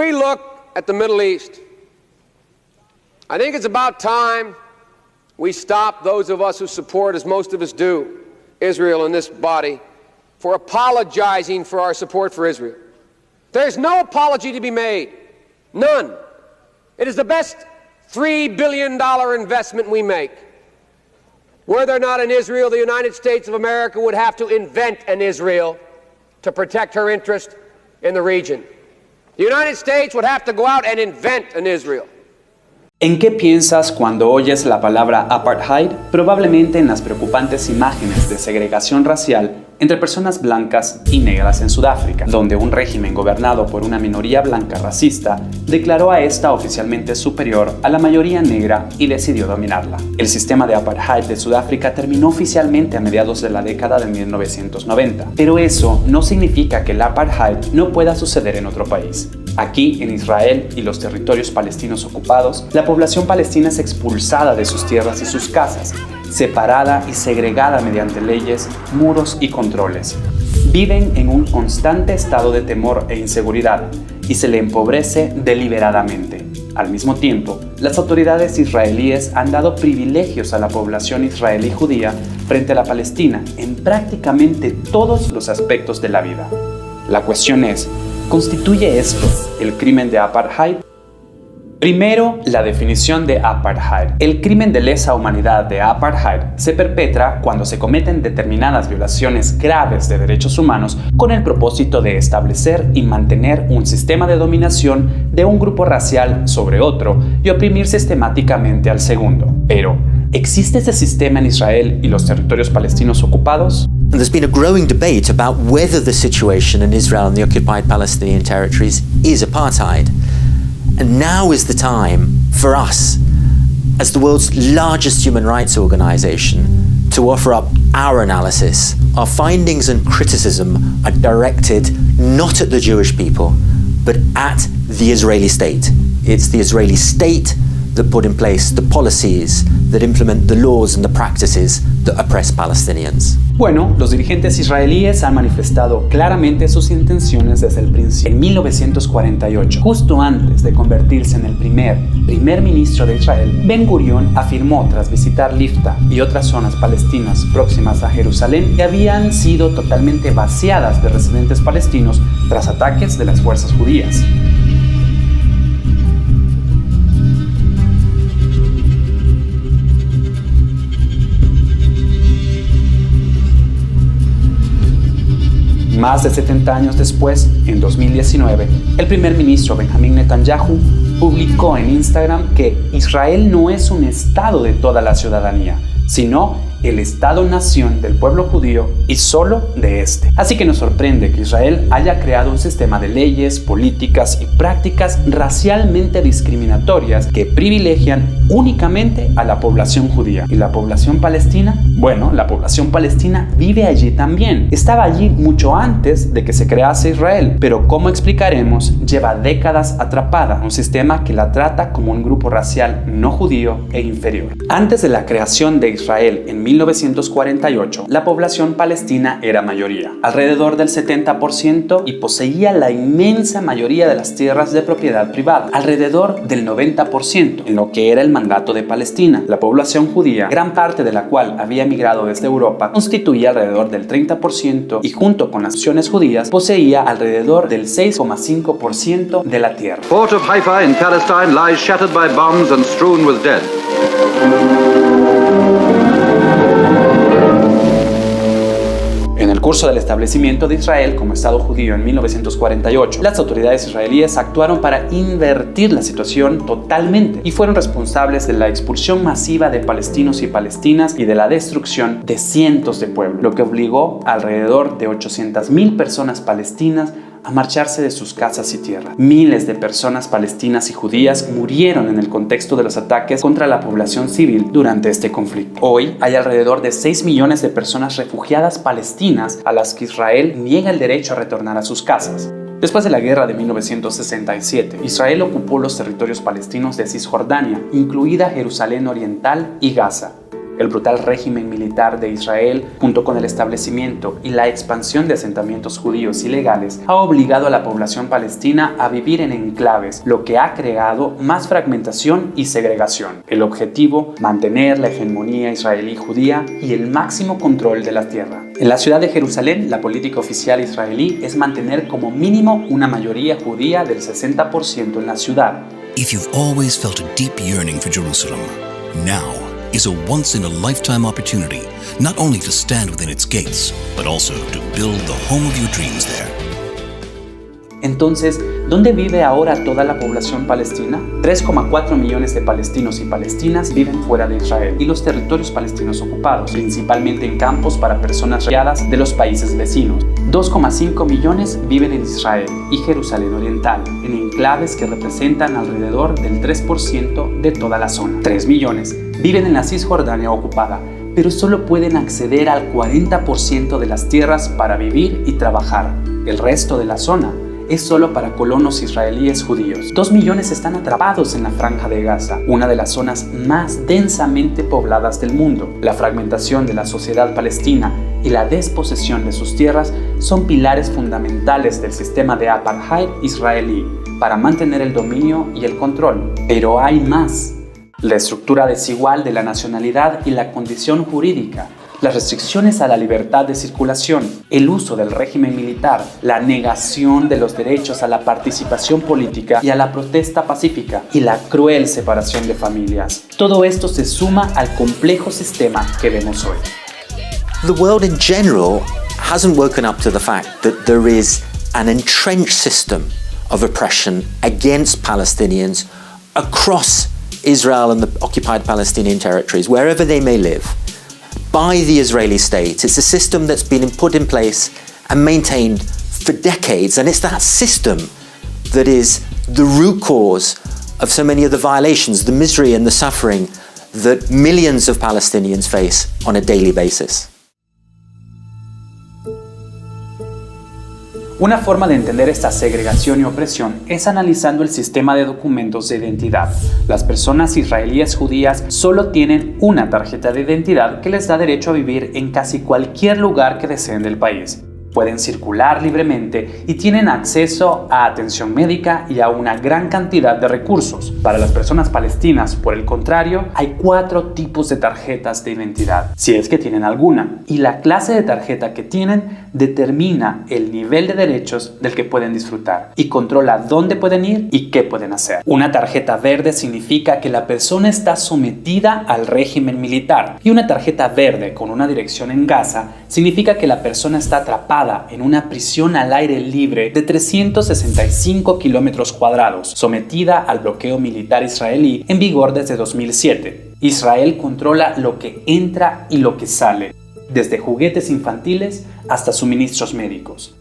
we look at the Middle East, I think it's about time we stop, those of us who support, as most of us do, Israel in this body, for apologizing for our support for Israel. There's no apology to be made. None. It is the best $3 billion investment we make. Were there not an Israel, the United States of America would have to invent an Israel to protect her interest in the region. The United States would have to go out and invent an Israel. ¿En qué piensas cuando oyes la palabra apartheid? Probablemente en las preocupantes imágenes de segregación racial entre personas blancas y negras en Sudáfrica, donde un régimen gobernado por una minoría blanca racista declaró a esta oficialmente superior a la mayoría negra y decidió dominarla. El sistema de apartheid de Sudáfrica terminó oficialmente a mediados de la década de 1990, pero eso no significa que el apartheid no pueda suceder en otro país. Aquí, en Israel y los territorios palestinos ocupados, la población palestina es expulsada de sus tierras y sus casas, separada y segregada mediante leyes, muros y controles. Viven en un constante estado de temor e inseguridad y se le empobrece deliberadamente. Al mismo tiempo, las autoridades israelíes han dado privilegios a la población israelí judía frente a la palestina en prácticamente todos los aspectos de la vida. La cuestión es, ¿constituye esto el crimen de apartheid? Primero, la definición de apartheid. El crimen de lesa humanidad de apartheid se perpetra cuando se cometen determinadas violaciones graves de derechos humanos con el propósito de establecer y mantener un sistema de dominación de un grupo racial sobre otro y oprimir sistemáticamente al segundo. Pero, ¿existe ese sistema en Israel y los territorios palestinos ocupados? There's been a growing debate about whether the situation in Israel and the occupied Palestinian territories is apartheid. And now is the time for us, as the world's largest human rights organization, to offer up our analysis. Our findings and criticism are directed not at the Jewish people, but at the Israeli state. It's the Israeli state that put in place the policies that implement the laws and the practices that oppress Palestinians. Bueno, los dirigentes israelíes han manifestado claramente sus intenciones desde el principio. En 1948, justo antes de convertirse en el primer ministro de Israel, Ben Gurion afirmó tras visitar Lifta y otras zonas palestinas próximas a Jerusalén que habían sido totalmente vaciadas de residentes palestinos tras ataques de las fuerzas judías. Más de 70 años después, en 2019, el primer ministro Benjamin Netanyahu publicó en Instagram que Israel no es un estado de toda la ciudadanía, sino el Estado-nación del pueblo judío y solo de este. Así que nos sorprende que Israel haya creado un sistema de leyes, políticas y prácticas racialmente discriminatorias que privilegian únicamente a la población judía. ¿Y la población palestina? Bueno, la población palestina vive allí también. Estaba allí mucho antes de que se crease Israel, pero como explicaremos, lleva décadas atrapada en un sistema que la trata como un grupo racial no judío e inferior. Antes de la creación de Israel en 1948, la población palestina era mayoría, alrededor del 70%, y poseía la inmensa mayoría de las tierras de propiedad privada, alrededor del 90%, en lo que era el mandato de Palestina. La población judía, gran parte de la cual había migrado desde Europa, constituía alrededor del 30% y junto con las naciones judías poseía alrededor del 6,5% de la tierra. Port of Haifa in Palestine lies shattered by bombs and strewn with dead. En el curso del establecimiento de Israel como Estado judío en 1948, las autoridades israelíes actuaron para invertir la situación totalmente y fueron responsables de la expulsión masiva de palestinos y palestinas y de la destrucción de cientos de pueblos, lo que obligó a alrededor de 800,000 personas palestinas a marcharse de sus casas y tierras. Miles de personas palestinas y judías murieron en el contexto de los ataques contra la población civil durante este conflicto. Hoy hay alrededor de 6 millones de personas refugiadas palestinas a las que Israel niega el derecho a retornar a sus casas. Después de la guerra de 1967, Israel ocupó los territorios palestinos de Cisjordania, incluida Jerusalén Oriental y Gaza. El brutal régimen militar de Israel, junto con el establecimiento y la expansión de asentamientos judíos ilegales, ha obligado a la población palestina a vivir en enclaves, lo que ha creado más fragmentación y segregación. El objetivo, mantener la hegemonía israelí judía y el máximo control de la tierra. En la ciudad de Jerusalén, la política oficial israelí es mantener como mínimo una mayoría judía del 60% en la ciudad. If you've always felt a deep yearning for Jerusalem, now is a once-in-a-lifetime opportunity not only to stand within its gates, but also to build the home of your dreams there. Entonces, ¿dónde vive ahora toda la población palestina? 3,4 millones de palestinos y palestinas viven fuera de Israel y los territorios palestinos ocupados, principalmente en campos para personas refugiadas de los países vecinos. 2,5 millones viven en Israel y Jerusalén Oriental, en enclaves que representan alrededor del 3% de toda la zona. 3 millones viven en la Cisjordania ocupada, pero solo pueden acceder al 40% de las tierras para vivir y trabajar. El resto de la zona es solo para colonos israelíes judíos. 2 millones están atrapados en la Franja de Gaza, una de las zonas más densamente pobladas del mundo. La fragmentación de la sociedad palestina y la desposesión de sus tierras son pilares fundamentales del sistema de apartheid israelí para mantener el dominio y el control. Pero hay más. La estructura desigual de la nacionalidad y la condición jurídica, las restricciones a la libertad de circulación, el uso del régimen militar, la negación de los derechos a la participación política y a la protesta pacífica y la cruel separación de familias. Todo esto se suma al complejo sistema que vemos hoy. The world in general hasn't woken up to the fact that there is an entrenched system of oppression against Palestinians across Israel and the occupied Palestinian territories, wherever they may live, by the Israeli state. It's a system that's been put in place and maintained for decades, and it's that system that is the root cause of so many of the violations, the misery and the suffering that millions of Palestinians face on a daily basis. Una forma de entender esta segregación y opresión es analizando el sistema de documentos de identidad. Las personas israelíes judías solo tienen una tarjeta de identidad que les da derecho a vivir en casi cualquier lugar que deseen del país. Pueden circular libremente y tienen acceso a atención médica y a una gran cantidad de recursos. Para las personas palestinas, por el contrario, hay 4 tipos de tarjetas de identidad, si es que tienen alguna, y la clase de tarjeta que tienen determina el nivel de derechos del que pueden disfrutar y controla dónde pueden ir y qué pueden hacer. Una tarjeta verde significa que la persona está sometida al régimen militar, y una tarjeta verde con una dirección en Gaza significa que la persona está atrapada en una prisión al aire libre de 365 kilómetros cuadrados, sometida al bloqueo militar israelí en vigor desde 2007. Israel controla lo que entra y lo que sale, desde juguetes infantiles hasta suministros médicos.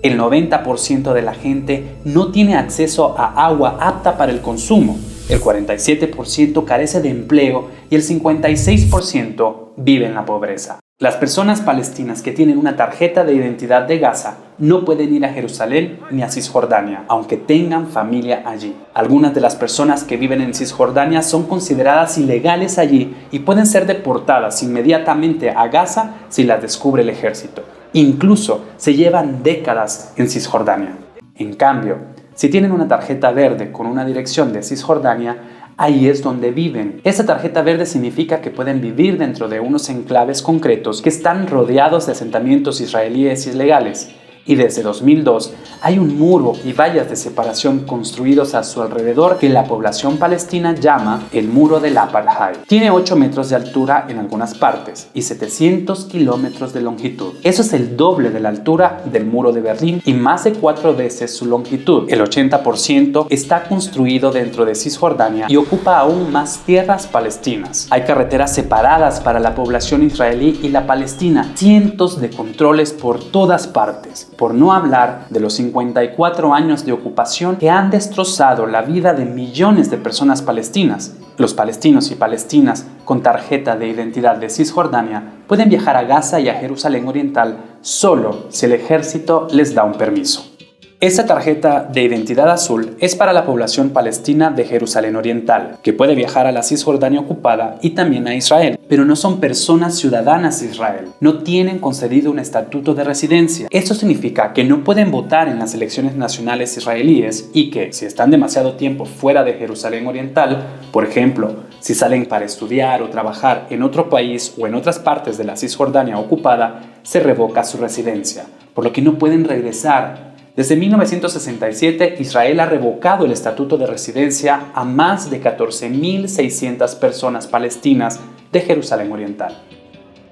El 90% de la gente no tiene acceso a agua apta para el consumo, el 47% carece de empleo y el 56% vive en la pobreza. Las personas palestinas que tienen una tarjeta de identidad de Gaza no pueden ir a Jerusalén ni a Cisjordania, aunque tengan familia allí. Algunas de las personas que viven en Cisjordania son consideradas ilegales allí y pueden ser deportadas inmediatamente a Gaza si las descubre el ejército. Incluso se llevan décadas en Cisjordania. En cambio, si tienen una tarjeta verde con una dirección de Cisjordania, ahí es donde viven. Esa tarjeta verde significa que pueden vivir dentro de unos enclaves concretos que están rodeados de asentamientos israelíes ilegales. Y desde 2002 hay un muro y vallas de separación construidos a su alrededor que la población palestina llama el muro del apartheid. Tiene 8 metros de altura en algunas partes y 700 kilómetros de longitud. Eso es el doble de la altura del muro de Berlín y más de 4 veces su longitud. El 80% está construido dentro de Cisjordania y ocupa aún más tierras palestinas. Hay carreteras separadas para la población israelí y la palestina, cientos de controles por todas partes. Por no hablar de los 54 años de ocupación que han destrozado la vida de millones de personas palestinas. Los palestinos y palestinas con tarjeta de identidad de Cisjordania pueden viajar a Gaza y a Jerusalén Oriental solo si el ejército les da un permiso. Esta tarjeta de identidad azul es para la población palestina de Jerusalén Oriental, que puede viajar a la Cisjordania ocupada y también a Israel, pero no son personas ciudadanas de Israel. No tienen concedido un estatuto de residencia. Esto significa que no pueden votar en las elecciones nacionales israelíes y que, si están demasiado tiempo fuera de Jerusalén Oriental, por ejemplo, si salen para estudiar o trabajar en otro país o en otras partes de la Cisjordania ocupada, se revoca su residencia, por lo que no pueden regresar. Desde 1967, Israel ha revocado el estatuto de residencia a más de 14.600 personas palestinas de Jerusalén Oriental.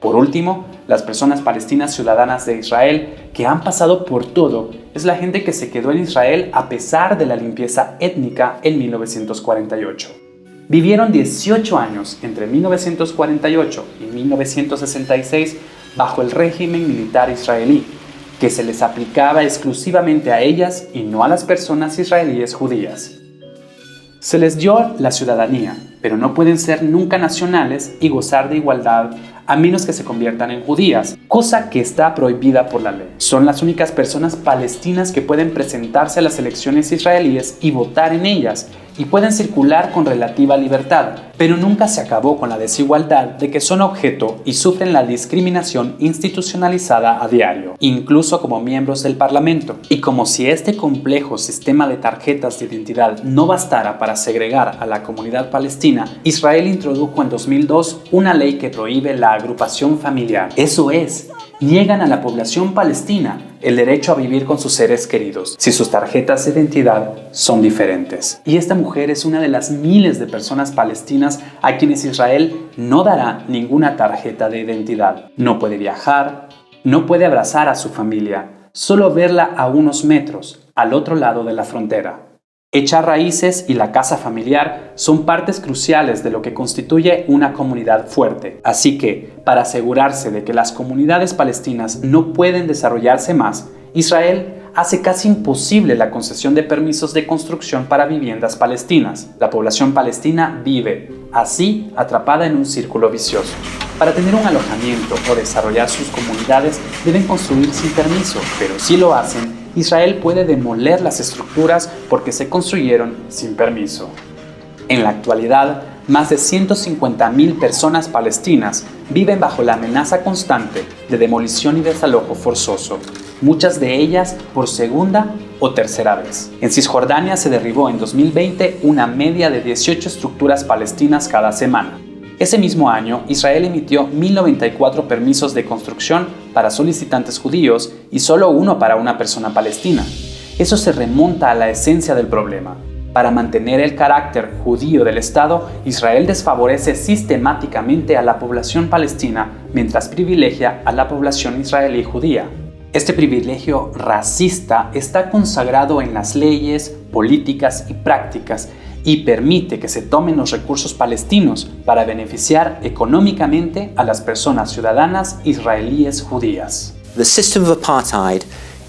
Por último, las personas palestinas ciudadanas de Israel que han pasado por todo es la gente que se quedó en Israel a pesar de la limpieza étnica en 1948. Vivieron 18 años entre 1948 y 1966 bajo el régimen militar israelí, que se les aplicaba exclusivamente a ellas y no a las personas israelíes judías. Se les dio la ciudadanía, pero no pueden ser nunca nacionales y gozar de igualdad a menos que se conviertan en judías, cosa que está prohibida por la ley. Son las únicas personas palestinas que pueden presentarse a las elecciones israelíes y votar en ellas, y pueden circular con relativa libertad, pero nunca se acabó con la desigualdad de que son objeto y sufren la discriminación institucionalizada a diario, incluso como miembros del Parlamento. Y como si este complejo sistema de tarjetas de identidad no bastara para segregar a la comunidad palestina, Israel introdujo en 2002 una ley que prohíbe la agrupación familiar. Eso es, niegan a la población palestina el derecho a vivir con sus seres queridos si sus tarjetas de identidad son diferentes. Y esta mujer es una de las miles de personas palestinas a quienes Israel no dará ninguna tarjeta de identidad. No puede viajar, no puede abrazar a su familia, solo verla a unos metros, al otro lado de la frontera. Echar raíces y la casa familiar son partes cruciales de lo que constituye una comunidad fuerte. Así que, para asegurarse de que las comunidades palestinas no pueden desarrollarse más, Israel hace casi imposible la concesión de permisos de construcción para viviendas palestinas. La población palestina vive, así, atrapada en un círculo vicioso. Para tener un alojamiento o desarrollar sus comunidades deben construir sin permiso, pero si lo hacen, Israel puede demoler las estructuras porque se construyeron sin permiso. En la actualidad, más de 150.000 personas palestinas viven bajo la amenaza constante de demolición y desalojo forzoso, muchas de ellas por segunda o tercera vez. En Cisjordania se derribó en 2020 una media de 18 estructuras palestinas cada semana. Ese mismo año, Israel emitió 1.094 permisos de construcción para solicitantes judíos y solo uno para una persona palestina. Eso se remonta a la esencia del problema. Para mantener el carácter judío del Estado, Israel desfavorece sistemáticamente a la población palestina mientras privilegia a la población israelí judía. Este privilegio racista está consagrado en las leyes, políticas y prácticas y permite que se tomen los recursos palestinos para beneficiar económicamente a las personas ciudadanas israelíes judías. The system of apartheid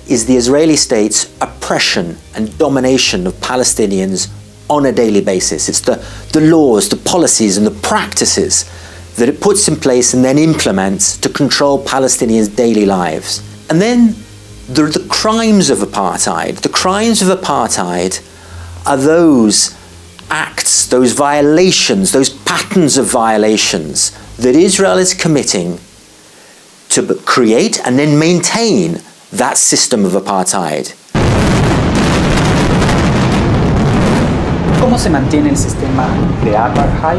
is the Israeli state's oppression and domination of Palestinians on a daily basis. It's the laws, the policies and the practices that it puts in place and then implements to control Palestinians' daily lives. And then there are the crimes of apartheid. The crimes of apartheid are those acts, those violations, those patterns of violations that Israel is committing to create and then maintain that system of apartheid. ¿Cómo se mantiene el sistema de apartheid?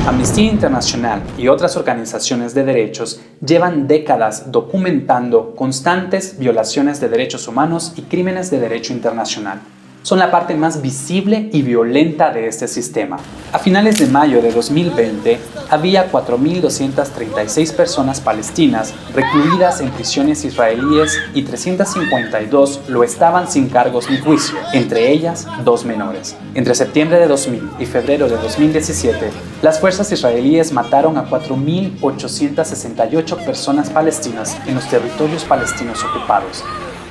Amnistía Internacional y otras organizaciones de derechos llevan décadas documentando constantes violaciones de derechos humanos y crímenes de derecho internacional. Son la parte más visible y violenta de este sistema. A finales de mayo de 2020, había 4.236 personas palestinas recluidas en prisiones israelíes y 352 lo estaban sin cargos ni juicio, entre ellas 2 menores. Entre septiembre de 2000 y febrero de 2017, las fuerzas israelíes mataron a 4.868 personas palestinas en los territorios palestinos ocupados.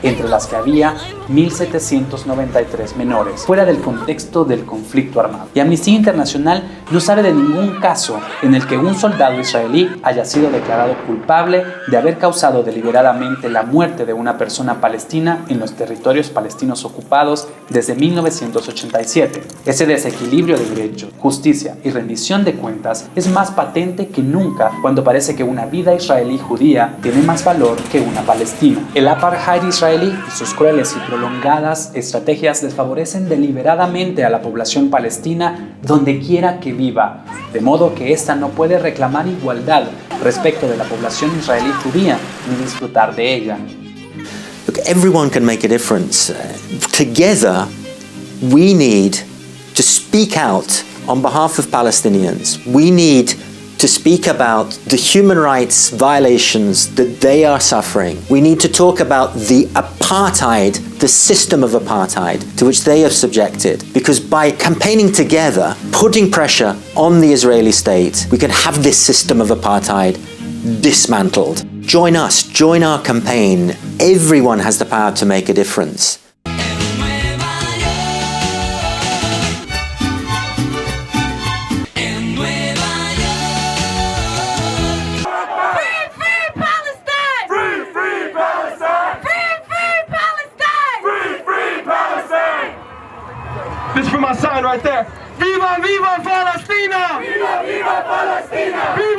entre las que había 1.793 menores, fuera del contexto del conflicto armado. Y Amnistía Internacional no sabe de ningún caso en el que un soldado israelí haya sido declarado culpable de haber causado deliberadamente la muerte de una persona palestina en los territorios palestinos ocupados desde 1987. Ese desequilibrio de derechos, justicia y rendición de cuentas es más patente que nunca cuando parece que una vida israelí judía tiene más valor que una palestina. El apartheid israelí y sus crueles y prolongadas estrategias desfavorecen deliberadamente a la población palestina donde quiera que viva, de modo que ésta no puede reclamar igualdad respecto de la población israelí judía ni disfrutar de ella. Look, everyone can make a difference. Together, we need to speak out on behalf of Palestinians. We need to speak about the human rights violations that they are suffering. We need to talk about the apartheid, the system of apartheid to which they are subjected. Because by campaigning together, putting pressure on the Israeli state, we can have this system of apartheid dismantled. Join us, join our campaign. Everyone has the power to make a difference. This is for my sign right there. Viva, viva Palestina! Viva, viva Palestina! Viva!